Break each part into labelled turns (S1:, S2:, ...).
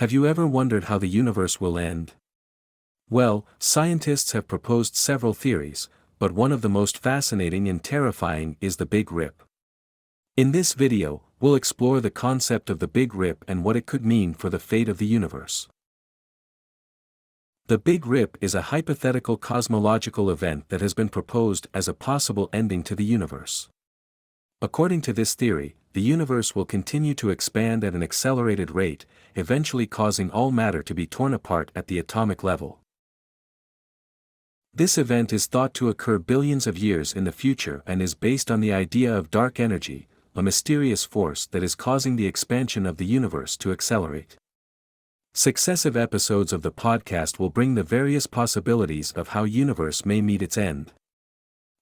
S1: Have you ever wondered how the universe will end? Well, scientists have proposed several theories, but one of the most fascinating and terrifying is the Big Rip. In this video, we'll explore the concept of the Big Rip and what it could mean for the fate of the universe. The Big Rip is a hypothetical cosmological event that has been proposed as a possible ending to the universe. According to this theory, the universe will continue to expand at an accelerated rate, eventually causing all matter to be torn apart at the atomic level. This event is thought to occur billions of years in the future and is based on the idea of dark energy, a mysterious force that is causing the expansion of the universe to accelerate. Successive episodes of the podcast will bring the various possibilities of how universe may meet its end.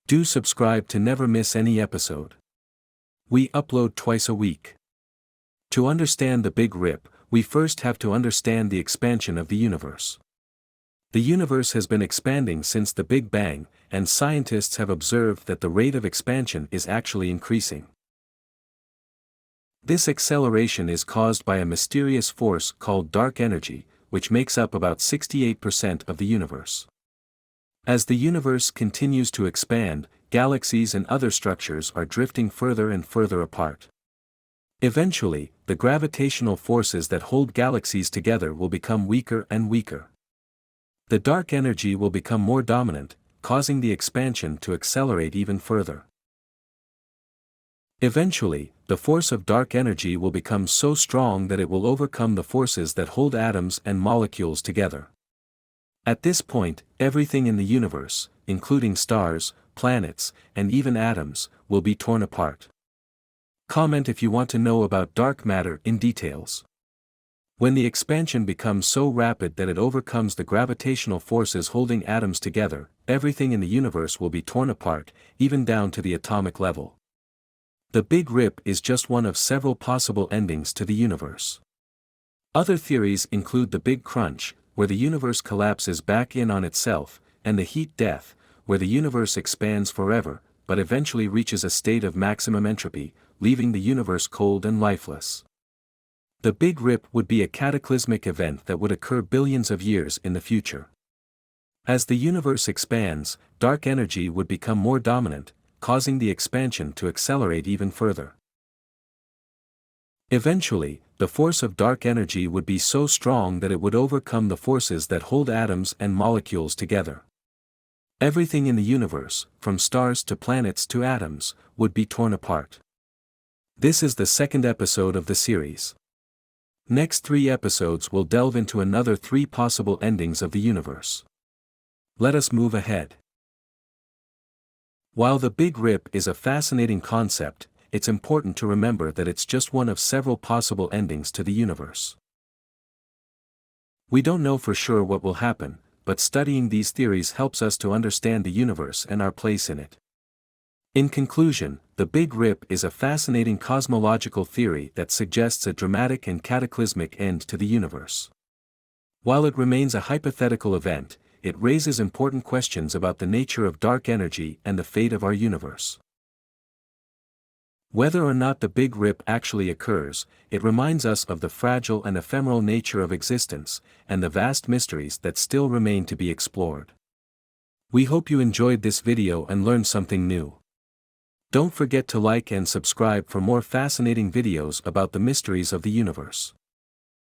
S1: Do subscribe to never miss any episode. We upload twice a week. To understand the Big Rip, we first have to understand the expansion of the universe. The universe has been expanding since the Big Bang, and scientists have observed that the rate of expansion is actually increasing. This acceleration is caused by a mysterious force called dark energy, which makes up about 68% of the universe. As the universe continues to expand, galaxies and other structures are drifting further and further apart. Eventually, the gravitational forces that hold galaxies together will become weaker and weaker. The dark energy will become more dominant, causing the expansion to accelerate even further. Eventually, the force of dark energy will become so strong that it will overcome the forces that hold atoms and molecules together. At this point, everything in the universe, including stars, planets, and even atoms, will be torn apart. Comment if you want to know about dark matter in details. When the expansion becomes so rapid that it overcomes the gravitational forces holding atoms together, everything in the universe will be torn apart, even down to the atomic level. The Big Rip is just one of several possible endings to the universe. Other theories include the Big Crunch, where the universe collapses back in on itself, and the Heat Death, where the universe expands forever, but eventually reaches a state of maximum entropy, leaving the universe cold and lifeless. The Big Rip would be a cataclysmic event that would occur billions of years in the future. As the universe expands, dark energy would become more dominant, causing the expansion to accelerate even further. Eventually, the force of dark energy would be so strong that it would overcome the forces that hold atoms and molecules together. Everything in the universe, from stars to planets to atoms, would be torn apart. This is the second episode of the series. Next 3 episodes will delve into another 3 possible endings of the universe. Let us move ahead. While the Big Rip is a fascinating concept, it's important to remember that it's just one of several possible endings to the universe. We don't know for sure what will happen, but studying these theories helps us to understand the universe and our place in it. In conclusion, the Big Rip is a fascinating cosmological theory that suggests a dramatic and cataclysmic end to the universe. While it remains a hypothetical event, it raises important questions about the nature of dark energy and the fate of our universe. Whether or not the Big Rip actually occurs, it reminds us of the fragile and ephemeral nature of existence, and the vast mysteries that still remain to be explored. We hope you enjoyed this video and learned something new. Don't forget to like and subscribe for more fascinating videos about the mysteries of the universe.